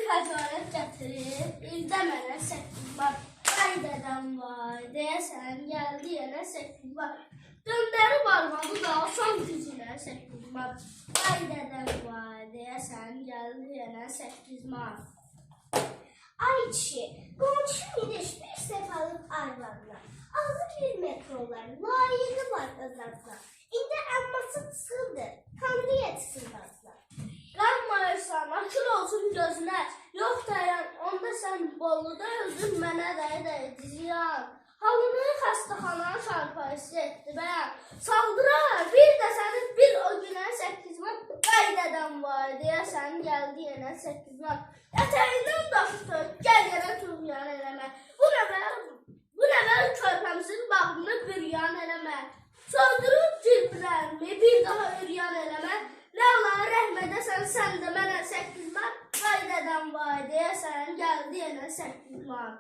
xəcalət gətirib, ildə mənə 8 var. Ay dədəm vay, deyəsən, gəldi yenə 8 var. Döndərib arvadı da son gücünə 8 var. Ay dədəm vay, deyəsən, gəldi yenə 8 var. Ay kişi, qonşu idiş bir səfalıq arvadına. Aldı bir metrolar, layiqi var özlərdə. İndi əmması çıxıldır, tanrı yetsin bazlar. Qanmayırsan, açıl olsun gözünə. Yox dayan, onda sən Boluda özün mənə dəyə ziyan. Halını xəstəxana şarpayısı etdi bəyəm. Saldırar, bir də səni bir o günə 8 var. Ay dədəm var, deyəsən, gəldi yenə 8 var. Ətəyindən daşı tök, gəl yerə tuğyan eləmə. Bu nəvər körpəmizin bağını büryan eləmə. Söndürüb cilblərimi bir daha üryan eləmə. Ləvlanı rəhm edəsən, sən də mənə 8 var. Ay dədəm var, deyəsən, gəldi yenə 8 var.